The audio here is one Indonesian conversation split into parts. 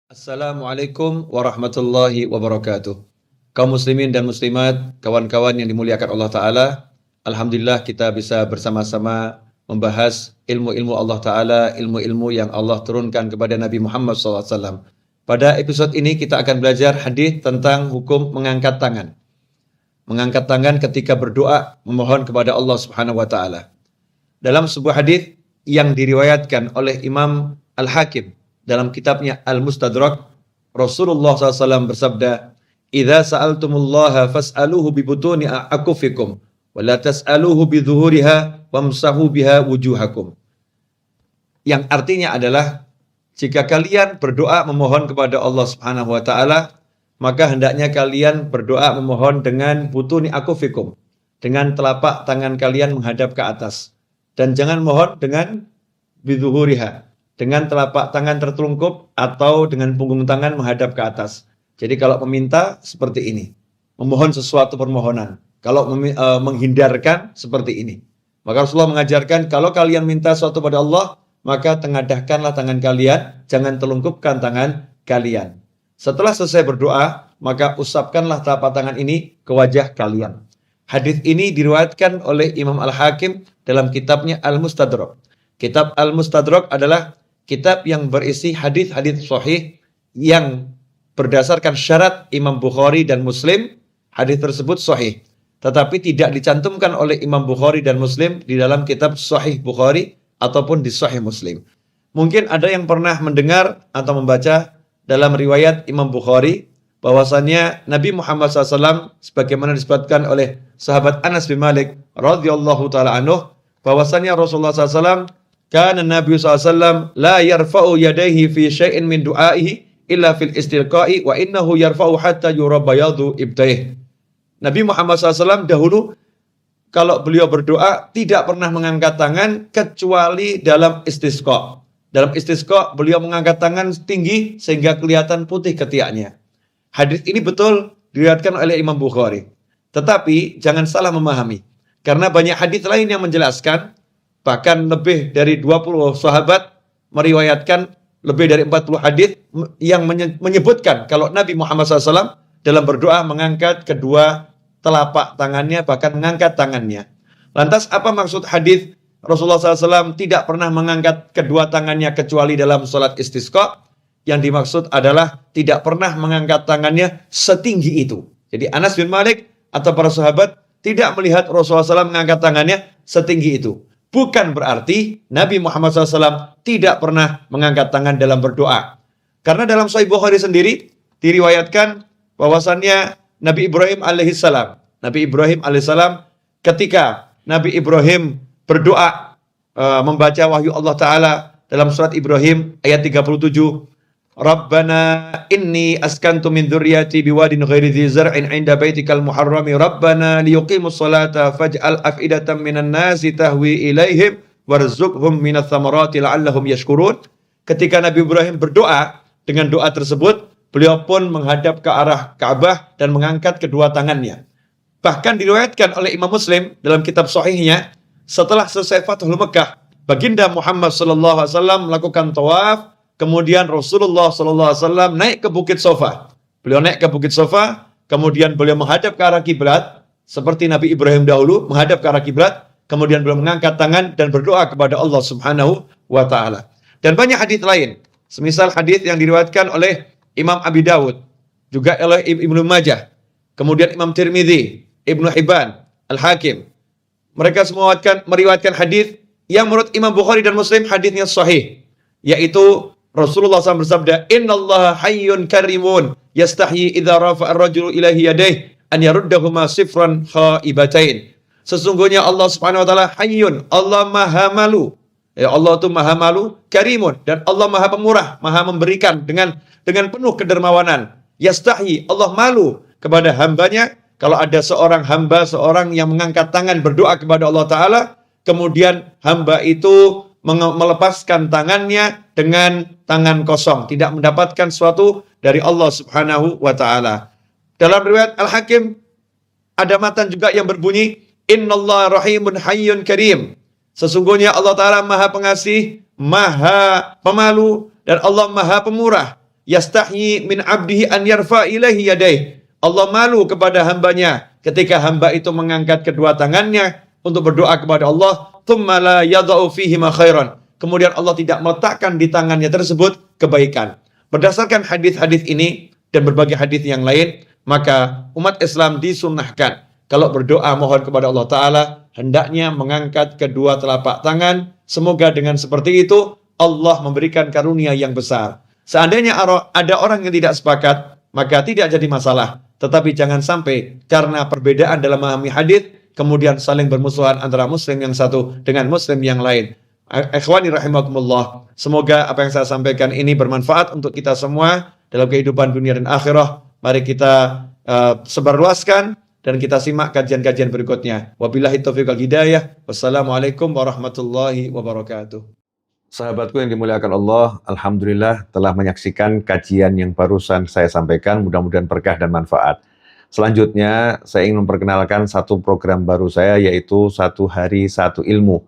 Assalamualaikum warahmatullahi wabarakatuh. Kaum muslimin dan muslimat, kawan-kawan yang dimuliakan Allah Ta'ala, alhamdulillah kita bisa bersama-sama membahas ilmu-ilmu Allah Ta'ala, ilmu-ilmu yang Allah turunkan kepada Nabi Muhammad SAW. Pada episode ini kita akan belajar hadis tentang hukum mengangkat tangan. Mengangkat tangan ketika berdoa memohon kepada Allah Subhanahu wa Ta'ala. Dalam sebuah hadis yang diriwayatkan oleh Imam Al-Hakim dalam kitabnya Al-Mustadrak, Rasulullah SAW bersabda, "Idza sa'altumullaha fas'aluhu bi butuni akufikum, wa la tas'aluhu bi dhuhuriha wamsahu biha wujuhakum." Yang artinya adalah, jika kalian berdoa memohon kepada Allah Subhanahu wa Ta'ala, maka hendaknya kalian berdoa memohon dengan butuni akufikum, dengan telapak tangan kalian menghadap ke atas, dan jangan mohon dengan bidhuhuriha, dengan telapak tangan tertelungkup atau dengan punggung tangan menghadap ke atas. Jadi kalau meminta seperti ini, memohon sesuatu permohonan. Kalau menghindarkan seperti ini. Maka Rasulullah mengajarkan, kalau kalian minta sesuatu pada Allah, maka tengadahkanlah tangan kalian, jangan telungkupkan tangan kalian. Setelah selesai berdoa, maka usapkanlah telapak tangan ini ke wajah kalian. Hadis ini diriwayatkan oleh Imam Al-Hakim dalam kitabnya Al-Mustadrak. Kitab Al-Mustadrak adalah kitab yang berisi hadis-hadis sahih yang berdasarkan syarat Imam Bukhari dan Muslim. Hadis tersebut sahih, tetapi tidak dicantumkan oleh Imam Bukhari dan Muslim di dalam kitab Sahih Bukhari ataupun di Sahih Muslim. Mungkin ada yang pernah mendengar atau membaca dalam riwayat Imam Bukhari bahwasannya Nabi Muhammad SAW, sebagaimana disebutkan oleh sahabat Anas bin Malik radhiyallahu taala anhu, bahwasannya Rasulullah SAW, kana Nabi SAW la yarfa'u yadayhi fi syai'in min du'aihi illa fil istilqa'i wa innahu yarfa'u hatta yura bayadu ibtaih. Nabi Muhammad SAW dahulu kalau beliau berdoa tidak pernah mengangkat tangan kecuali dalam istisqa. Dalam istisqa beliau mengangkat tangan tinggi sehingga kelihatan putih ketiaknya. Hadis ini betul diriwayatkan oleh Imam Bukhari. Tetapi jangan salah memahami, karena banyak hadis lain yang menjelaskan. Bahkan lebih dari 20 sahabat meriwayatkan lebih dari 40 hadis yang menyebutkan kalau Nabi Muhammad SAW dalam berdoa mengangkat kedua telapak tangannya, bahkan mengangkat tangannya. Lantas apa maksud hadis Rasulullah SAW tidak pernah mengangkat kedua tangannya kecuali dalam sholat istisqa? Yang dimaksud adalah tidak pernah mengangkat tangannya setinggi itu. Jadi Anas bin Malik atau para sahabat tidak melihat Rasulullah SAW mengangkat tangannya setinggi itu. Bukan berarti Nabi Muhammad SAW tidak pernah mengangkat tangan dalam berdoa. Karena dalam Sahih Bukhari sendiri diriwayatkan bahwasannya Nabi Ibrahim alaihissalam. Nabi Ibrahim alaihissalam ketika Nabi Ibrahim berdoa membaca wahyu Allah Ta'ala dalam surat Ibrahim ayat 37. Rabbana inni askantu min dzurriyyati biwadin ghairi dzi zar'in 'inda baitikal muharrami rabbana liyuqimus salata faj'al af'idatan minan nasi tahwi ilaihim warzuqhum minats thamarati la'allahum yashkurun. Ketika Nabi Ibrahim berdoa dengan doa tersebut, beliau pun menghadap ke arah Ka'bah dan mengangkat kedua tangannya. Bahkan diriwayatkan oleh Imam Muslim dalam kitab sahihnya, setelah selesai Fathul Mekah, baginda Muhammad sallallahu alaihi wasallam melakukan tawaf. Kemudian Rasulullah SAW naik ke Bukit Sofa. Beliau naik ke Bukit Sofa, kemudian beliau menghadap ke arah kiblat, seperti Nabi Ibrahim dahulu menghadap ke arah kiblat. Kemudian beliau mengangkat tangan dan berdoa kepada Allah Subhanahu wa Ta'ala. Dan banyak hadis lain, semisal hadis yang diriwayatkan oleh Imam Abi Dawud, juga oleh Ibnu Majah, kemudian Imam Tirmidzi, Ibnu Hibban, Al-Hakim. Mereka semua meriwayatkan hadis yang menurut Imam Bukhari dan Muslim hadisnya sahih, yaitu Rasulullah SAW bersabda, "Innallaha hayyun karimun yastahyi idza rafa'a ar-rajulu ilaihi yadayhi an yaruddahuma sifran khaibatain." Sesungguhnya Allah Subhanahu wa taala hayyun, Allah Maha malu. Ya, Allah itu Maha malu, karimun, dan Allah Maha pemurah, Maha memberikan dengan penuh kedermawanan. Yastahyi, Allah malu kepada hambanya kalau ada seorang hamba, seorang yang mengangkat tangan berdoa kepada Allah Ta'ala, kemudian hamba itu melepaskan tangannya dengan tangan kosong, tidak mendapatkan sesuatu dari Allah Subhanahu wa Ta'ala. Dalam riwayat Al-Hakim ada matan juga yang berbunyi, "Innallaha rahimun hayyun karim." Sesungguhnya Allah Ta'ala Maha Pengasih, Maha Pemalu, dan Allah Maha Pemurah. yastahyi min abdihi an yarfa ilaihi yadaih. Allah malu kepada hambanya ketika hamba itu mengangkat kedua tangannya untuk berdoa kepada Allah, thumma la yadha'u fihi ma khairan. Kemudian Allah tidak meletakkan di tangannya tersebut kebaikan. Berdasarkan hadis-hadis ini dan berbagai hadis yang lain, maka umat Islam disunnahkan kalau berdoa mohon kepada Allah Ta'ala, hendaknya mengangkat kedua telapak tangan. Semoga dengan seperti itu Allah memberikan karunia yang besar. Seandainya ada orang yang tidak sepakat, maka tidak jadi masalah. Tetapi jangan sampai karena perbedaan dalam memahami hadis kemudian saling bermusuhan antara muslim yang satu dengan muslim yang lain. Ikhwani rahimakumullah, semoga apa yang saya sampaikan ini bermanfaat untuk kita semua dalam kehidupan dunia dan akhirah. Mari kita sebarluaskan dan kita simak kajian-kajian berikutnya. Wabillahi taufiq wal hidayah. Wassalamualaikum warahmatullahi wabarakatuh. Sahabatku yang dimuliakan Allah, alhamdulillah telah menyaksikan kajian yang barusan saya sampaikan, mudah-mudahan berkah dan manfaat. Selanjutnya, saya ingin memperkenalkan satu program baru saya, yaitu Satu Hari Satu Ilmu.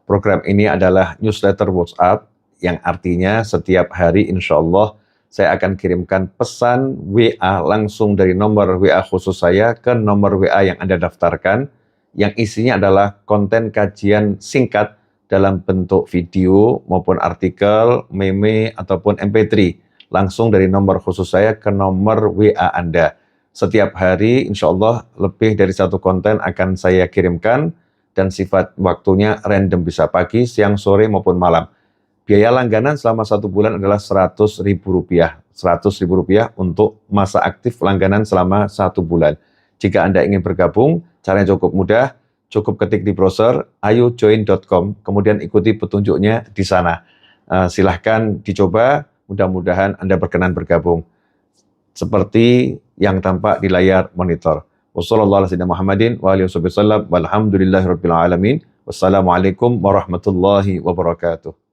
Program ini adalah newsletter WhatsApp, yang artinya setiap hari insya Allah saya akan kirimkan pesan WA langsung dari nomor WA khusus saya ke nomor WA yang Anda daftarkan, yang isinya adalah konten kajian singkat dalam bentuk video maupun artikel, meme, ataupun MP3. Langsung dari nomor khusus saya ke nomor WA Anda. Setiap hari insya Allah lebih dari satu konten akan saya kirimkan dan sifat waktunya random, bisa pagi, siang, sore, maupun malam. Biaya langganan selama 1 bulan adalah Rp100.000. Rp100.000 untuk masa aktif langganan selama 1 bulan. Jika Anda ingin bergabung, caranya cukup mudah. Cukup ketik di browser ayojoin.com, kemudian ikuti petunjuknya di sana. Silahkan dicoba, mudah-mudahan Anda berkenan bergabung. Seperti yang tampak di layar monitor. Wassalamualaikum warahmatullahi wabarakatuh.